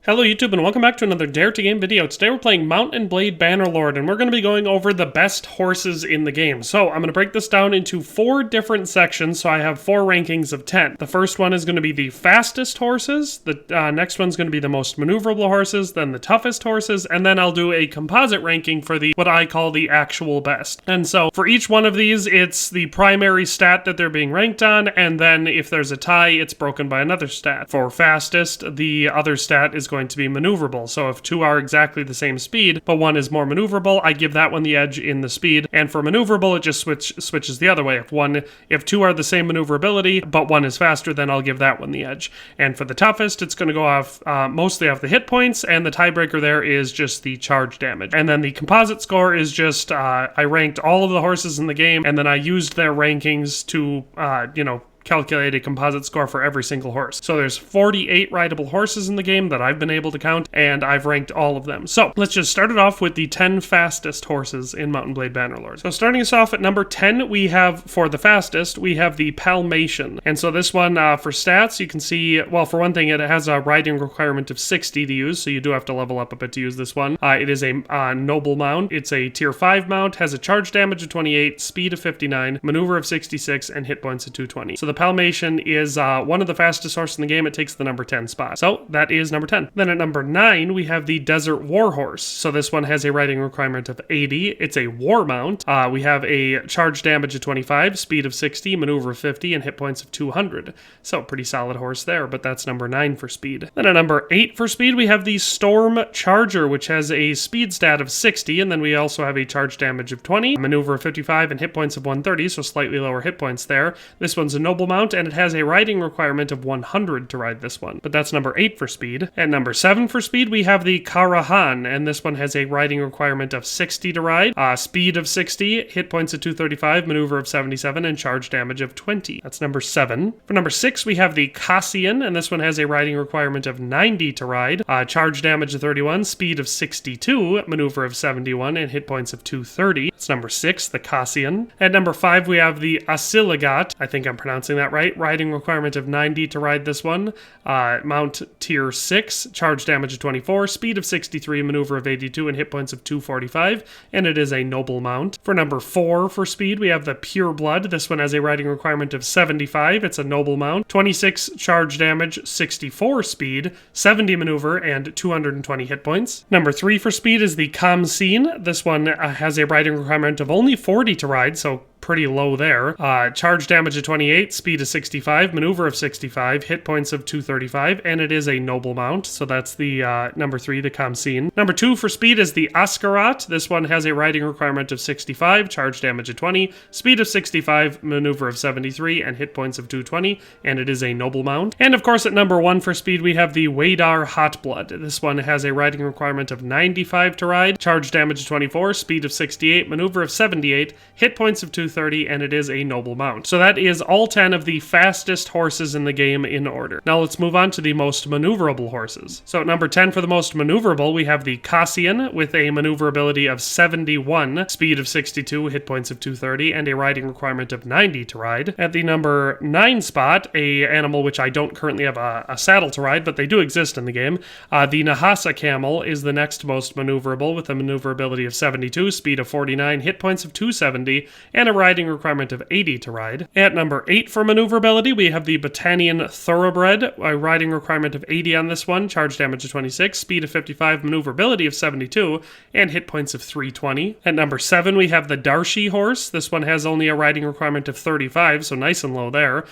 Hello YouTube and welcome back to another Dare to Game video. Today we're playing Mount and Blade Bannerlord and we're going to be going over the best horses in the game. So I'm going to break this down into 4 different sections, so I have 4 rankings of 10. The first one is going to be the fastest horses, the next one's going to be the most maneuverable horses, then the toughest horses, and then I'll do a composite ranking for the what I call the actual best. And so for each one of these, it's the primary stat that they're being ranked on, and then if there's a tie, it's broken by another stat. For fastest, the other stat is going to be maneuverable. So if 2 are exactly the same speed, but one is more maneuverable, I give that one the edge in the speed. And for maneuverable, it just switches the other way. If 2 are the same maneuverability, but one is faster, then I'll give that one the edge. And for the toughest, it's going to go off mostly off the hit points, and the tiebreaker there is just the charge damage. And then the composite score is just I ranked all of the horses in the game, and then I used their rankings to calculate a composite score for every single horse. So there's 48 rideable horses in the game that I've been able to count, and I've ranked all of them. So let's just start it off with the 10 fastest horses in Mount and Blade Bannerlord. So starting us off at number 10, we have, for the fastest, we have the Palmation. And so this one, for stats, you can see, well, for one thing, it has a riding requirement of 60 to use, so you do have to level up a bit to use this one. It is a noble mount. It's a tier 5 mount, has a charge damage of 28, speed of 59, maneuver of 66, and hit points of 220. So the Palmation is one of the fastest horses in the game. It takes the number 10 spot. So that is number 10. Then at number 9, we have the Desert Warhorse. So this one has a riding requirement of 80. It's a war mount. We have a charge damage of 25, speed of 60, maneuver of 50, and hit points of 200. So pretty solid horse there, but that's number 9 for speed. Then at number 8 for speed, we have the Storm Charger, which has a speed stat of 60, and then we also have a charge damage of 20, maneuver of 55, and hit points of 130, so slightly lower hit points there. This one's a noble mount, and it has a riding requirement of 100 to ride this one, but that's number 8 for speed. At number 7 for speed, we have the KARAHAN, and this one has a riding requirement of 60 to ride, speed of 60, hit points of 235, maneuver of 77, and charge damage of 20. That's number 7. For number 6, we have the COSSIAN, and this one has a riding requirement of 90 to ride, charge damage of 31, speed of 62, maneuver of 71, and hit points of 230. That's number 6, the COSSIAN. At number 5, we have the ASALIGAT, I think I'm pronouncing that right, riding requirement of 90 to ride this one, mount tier 6, charge damage of 24, speed of 63, maneuver of 82, and hit points of 245, and it is a noble mount. For number 4 for speed, we have the PUREBLOOD. This one has a riding requirement of 75, it's a noble mount, 26 charge damage, 64 speed, 70 maneuver, and 220 hit points. Number 3 for speed is the Camel. This one has a riding requirement of only 40 to ride, so pretty low there. Charge damage of 28, speed of 65, maneuver of 65, hit points of 235, and it is a noble mount, so that's the number 3, the Camel. Number 2 for speed is the ASKARAT. This one has a riding requirement of 65, charge damage of 20, speed of 65, maneuver of 73, and hit points of 220, and it is a noble mount. And of course at number 1 for speed we have the WADAR HOTBLOOD. This one has a riding requirement of 95 to ride, charge damage of 24, speed of 68, maneuver of 78, hit points of 230, and it is a noble mount. So that is all 10 of the fastest horses in the game in order. Now let's move on to the most maneuverable horses. So at number 10 for the most maneuverable, we have the COSSIAN with a maneuverability of 71, speed of 62, hit points of 230, and a riding requirement of 90 to ride. At the number 9 spot, a animal which I don't currently have a saddle to ride, but they do exist in the game, the NAHASA Camel is the next most maneuverable with a maneuverability of 72, speed of 49, hit points of 270, and a riding requirement of 80 to ride. At number 8 for maneuverability, we have the BATTANIan THOROUGHBRED, a riding requirement of 80 on this one, charge damage of 26, speed of 55, maneuverability of 72, and hit points of 320. At number 7, we have the DARSHI horse. This one has only a riding requirement of 35, so nice and low there.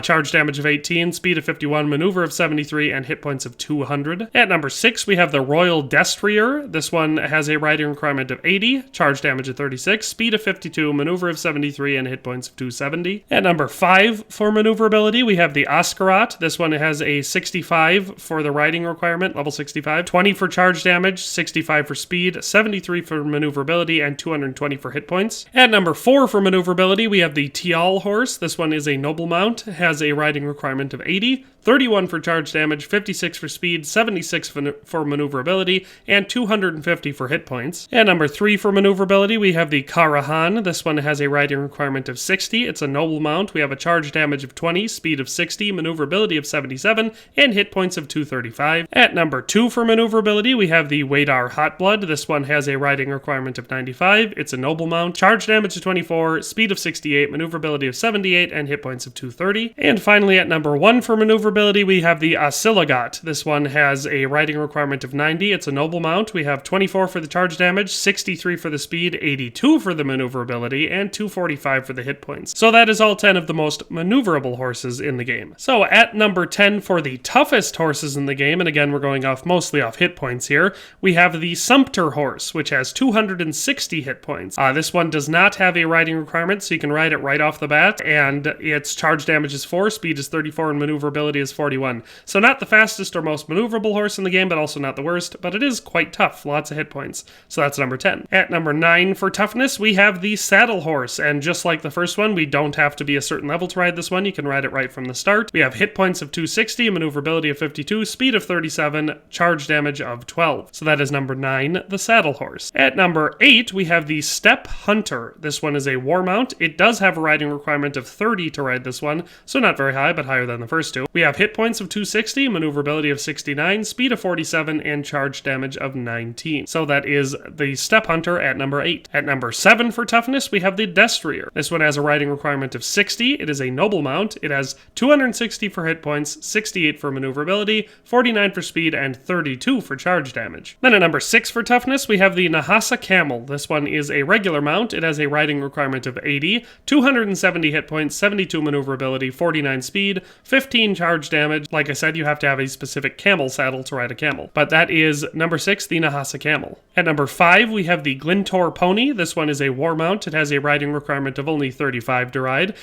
Charge damage of 18, speed of 51, maneuver of 73, and hit points of 200. At number 6, we have the Royal DESTRIER. This one has a riding requirement of 80, charge damage of 36, speed of 52, maneuver of 73, and hit points of 270. At number 5 for maneuverability, we have the ASKARAT. This one has a 65 for the riding requirement, level 65, 20 for charge damage, 65 for speed, 73 for maneuverability, and 220 for hit points. At number 4 for maneuverability, we have the TYAL horse. This one is a noble mount, has a riding requirement of 80, 31 for charge damage, 56 for speed, 76 for maneuverability, and 250 for hit points. At number 3 for maneuverability, we have the KARAHAN. This one has a riding requirement of 60. It's a noble mount. We have a charge damage of 20, speed of 60, maneuverability of 77, and hit points of 235. At number 2 for maneuverability, we have the WADAR HOTBLOOD. This one has a riding requirement of 95. It's a noble mount. Charge damage of 24, speed of 68, maneuverability of 78, and hit points of 230. And finally, at number 1 for maneuverability, we have the ASALIGAT. This one has a riding requirement of 90. It's a noble mount. We have 24 for the charge damage, 63 for the speed, 82 for the maneuverability, and 245 for the hit points. So that is all 10 of the most maneuverable horses in the game. So at number 10 for the toughest horses in the game, and again we're going mostly off hit points here, we have the SUMPTER horse, which has 260 hit points. This one does not have a riding requirement, so you can ride it right off the bat, and its charge damage is 4, speed is 34, and maneuverability is 41. So not the fastest or most maneuverable horse in the game, but also not the worst, but it is quite tough, lots of hit points. So that's number 10. At number 9 for toughness, we have the saddle horse, and just like the first one, we don't have to be a certain level to ride this one. You can ride it right from the start. We have hit points of 260, maneuverability of 52, speed of 37, charge damage of 12. So that is number 9, the saddle horse. At number 8, we have the Steppe Hunter. This one is a war mount. It does have a riding requirement of 30 to ride this one, so not very high, but higher than the first two. We have hit points of 260, maneuverability of 69, speed of 47, and charge damage of 19. So that is the Steppe Hunter at number 8. At number 7 for toughness, we have the DESTRIER. This one has a riding requirement of 60. It is a noble mount. It has 260 for hit points, 68 for maneuverability, 49 for speed, and 32 for charge damage. Then at number 6 for toughness, we have the NAHASA Camel. This one is a regular mount. It has a riding requirement of 80, 270 hit points, 72 maneuverability, 49 speed, 15 charge damage. Like I said, you have to have a specific camel saddle to ride a camel. But that is number 6, the NAHASA Camel. At number 5, we have the GLINTOR Pony. This one is a war mount. It has a riding requirement of only 35 to ride,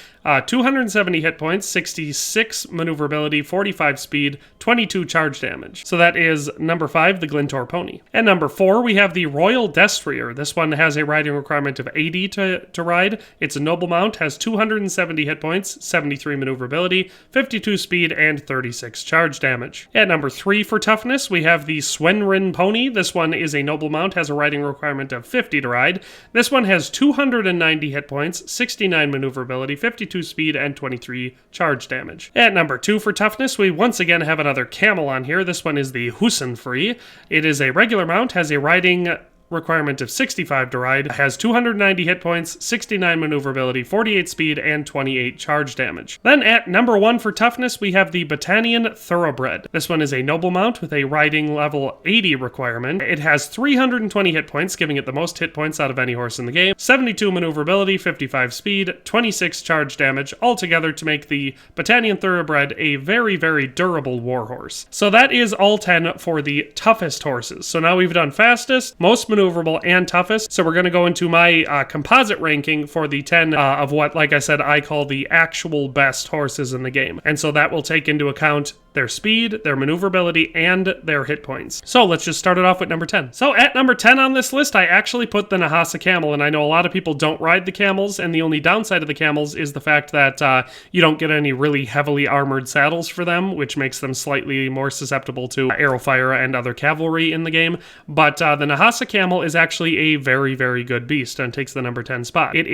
270 hit points, 66 maneuverability, 45 speed, 22 charge damage. So that is number 5, the GLINTOR Pony. At number 4, we have the Royal DESTRIER. This one has a riding requirement of 80 to ride. It's a noble mount, has 270 hit points, 73 maneuverability, 52 speed, and 36 charge damage. At number 3 for toughness, we have the SWENRYN Pony. This one is a noble mount, has a riding requirement of 50 to ride. This one has 290 hit points, 69 maneuverability, 52 speed, and 23 charge damage. At number 2 for toughness, we once again have another camel on here. This one is the HUSNPHREE. It is a regular mount, has a riding requirement of 65 to ride, has 290 hit points, 69 maneuverability, 48 speed, and 28 charge damage. Then at number 1 for toughness, we have the BATTANIAN Thoroughbred. This one is a noble mount with a riding level 80 requirement. It has 320 hit points, giving it the most hit points out of any horse in the game, 72 maneuverability, 55 speed, 26 charge damage, altogether to make the BATTANIAN Thoroughbred a very, very durable warhorse. So that is all 10 for the toughest horses. So now we've done fastest, most maneuverable, and toughest. So we're going to go into my composite ranking for the 10 of what, like I said, I call the actual best horses in the game. And so that will take into account their speed, their maneuverability, and their hit points. So let's just start it off with number 10. So at number 10 on this list, I actually put the NAHASA Camel, and I know a lot of people don't ride the camels, and the only downside of the camels is the fact that you don't get any really heavily armored saddles for them, which makes them slightly more susceptible to arrow fire and other cavalry in the game. But the NAHASA Camel is actually a very, very good beast and takes the number 10 spot. It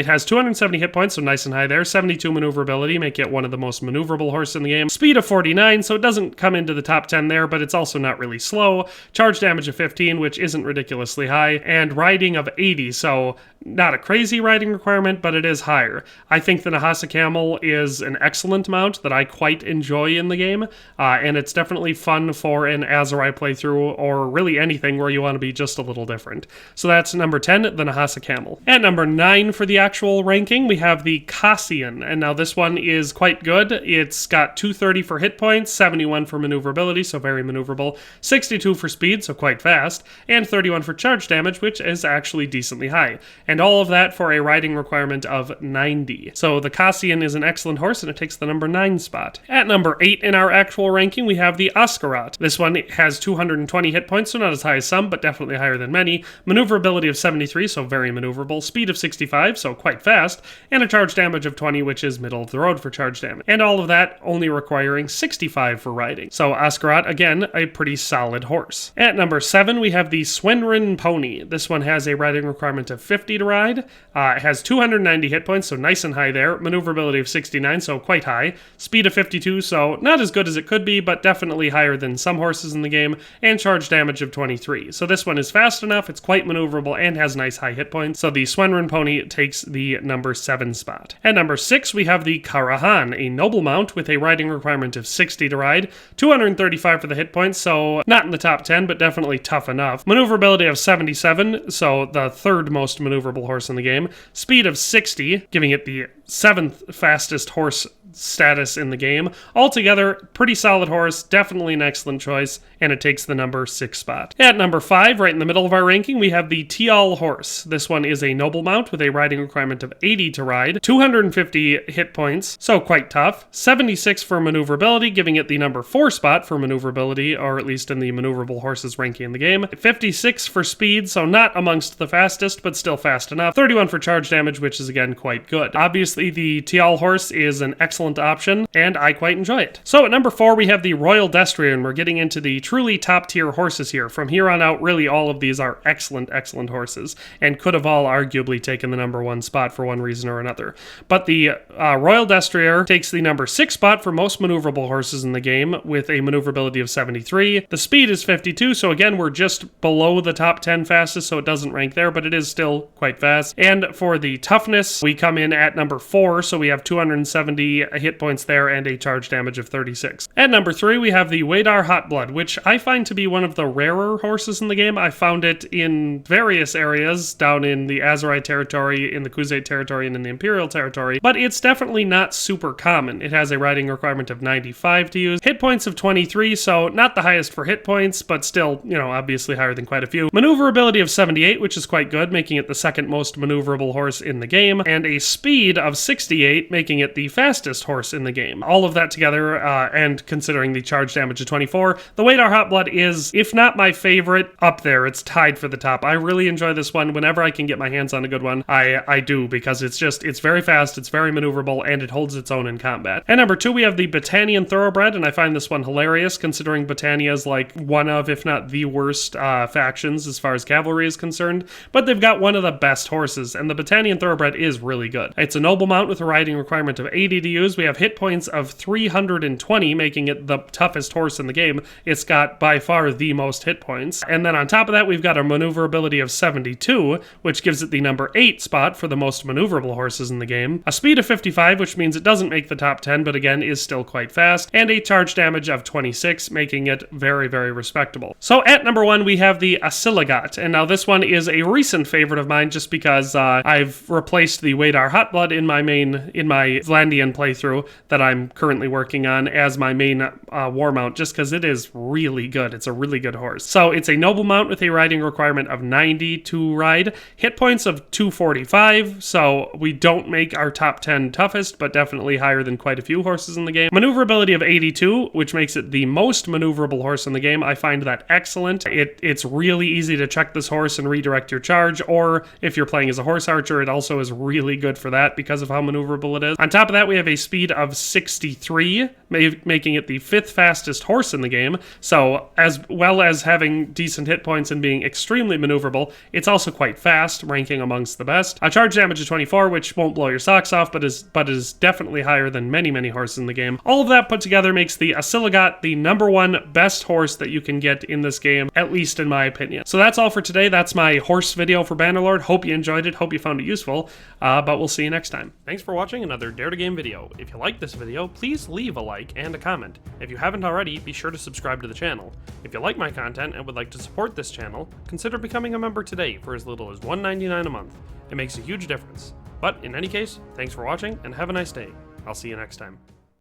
has 270 hit points, so nice and high there, 72 maneuverability, make it one of the most maneuverable horses in the game, speed of 49, so it doesn't come into the top 10 there, but it's also not really slow, charge damage of 15, which isn't ridiculously high, and riding of 80, so not a crazy riding requirement, but it is higher. I think the NAHASA Camel is an excellent mount that I quite enjoy in the game, and it's definitely fun for an Aserai playthrough, or really anything where you want to be just a little different. So that's number 10, the NAHASA Camel. At number 9 for the actual ranking, we have the COSSIAN, and now this one is quite good. It's got 230 for hit points, 71 for maneuverability, so very maneuverable, 62 for speed, so quite fast, and 31 for charge damage, which is actually decently high. And all of that for a riding requirement of 90. So the COSSIAN is an excellent horse, and it takes the number 9 spot. At number 8 in our actual ranking, we have the ASKARAT. This one has 220 hit points, so not as high as some, but definitely higher than many. Maneuverability of 73, so very maneuverable. Speed of 65, so quite fast. And a charge damage of 20, which is middle of the road for charge damage. And all of that only requiring 65 for riding. So ASKARAT, again, a pretty solid horse. At number 7, we have the SWENRYN pony. This one has a riding requirement of 50 to ride. It has 290 hit points, so nice and high there. Maneuverability of 69, so quite high. Speed of 52, so not as good as it could be, but definitely higher than some horses in the game. And charge damage of 23. So this one is fast enough, it's quite maneuverable, and has nice high hit points. So the SWENRYN pony takes the number 7 spot. At number 6, we have the KARAHAN, a noble mount with a riding requirement of 60 to ride. 235 for the hit points, so not in the top 10, but definitely tough enough. Maneuverability of 77, so the third most maneuverable horse in the game. Speed of 60, giving it the 7th fastest horse status in the game. Altogether, pretty solid horse, definitely an excellent choice, and it takes the number 6 spot. At number 5, right in the middle of our ranking, we have the TYAL horse. This one is a noble mount with a riding requirement of 80 to ride, 250 hit points, so quite tough, 76 for maneuverability, giving it the number 4 spot for maneuverability, or at least in the maneuverable horses ranking in the game, 56 for speed, so not amongst the fastest, but still fast enough, 31 for charge damage, which is again quite good. Obviously, the TYAL horse is an excellent option, and I quite enjoy it. So at number 4, we have the Royal DESTRIER, and we're getting into the truly top tier horses here. From here on out, really all of these are excellent, excellent horses, and could have all arguably taken the number 1 spot for one reason or another. But the Royal DESTRIER takes the number 6 spot for most maneuverable horses in the game, with a maneuverability of 73. The speed is 52, so again, we're just below the top 10 fastest, so it doesn't rank there, but it is still quite fast. And for the toughness, we come in at number 4, so we have 270 hit points there and a charge damage of 36. At number 3, we have the WADAR HOTBLOOD, which I find to be one of the rarer horses in the game. I found it in various areas, down in the Azerite territory, in the Khuzait territory, and in the Imperial territory, but it's definitely not super common. It has a riding requirement of 95 to use, hit points of 23, so not the highest for hit points, but still, you know, obviously higher than quite a few. Maneuverability of 78, which is quite good, making it the second most maneuverable horse in the game, and a speed of 68, making it the fastest horse in the game. All of that together, and considering the charge damage of 24, the WADAR HOTBLOOD is, if not my favorite, up there. It's tied for the top. I really enjoy this one. Whenever I can get my hands on a good one, I do, because it's very fast, it's very maneuverable, and it holds its own in combat. At number 2, we have the BATTANIan Thoroughbred, and I find this one hilarious, considering Battania is like one of, if not the worst, factions as far as cavalry is concerned, but they've got one of the best horses, and the BATTANIan Thoroughbred is really good. It's a noble mount with a riding requirement of 80 to use. We have hit points of 320, making it the toughest horse in the game. It's got by far the most hit points. And then on top of that, we've got a maneuverability of 72, which gives it the number 8 spot for the most maneuverable horses in the game. A speed of 55, which means it doesn't make the top 10, but again, is still quite fast. And a charge damage of 26, making it very, very respectable. So at number 1, we have the ASALIGAT. And now this one is a recent favorite of mine, just because I've replaced the WADAR HOTBLOOD in my Vlandian playthrough that I'm currently working on as my main war mount, just because it is really good. It's a really good horse. So it's a noble mount with a riding requirement of 90 to ride, hit points of 245, so we don't make our top 10 toughest, but definitely higher than quite a few horses in the game. Maneuverability of 82, which makes it the most maneuverable horse in the game. I find that excellent. It's really easy to check this horse and redirect your charge, or if you're playing as a horse archer, it also is really good for that because of how maneuverable it is. On top of that, we have a speed of 63, making it the 5th fastest horse in the game. So as well as having decent hit points and being extremely maneuverable, it's also quite fast, ranking amongst the best. A charge damage of 24, which won't blow your socks off, but is definitely higher than many, many horses in the game. All of that put together makes the ASALIGAT the number 1 best horse that you can get in this game, at least in my opinion. So that's all for today. That's my horse video for Bannerlord. Hope you enjoyed it. Hope you found it useful, but we'll see you next time. Thanks for watching another Dare to Game video. If you like this video, please leave a like and a comment. If you haven't already, be sure to subscribe to the channel. If you like my content and would like to support this channel, consider becoming a member today for as little as $1.99 a month. It makes a huge difference. But in any case, thanks for watching and have a nice day. I'll see you next time.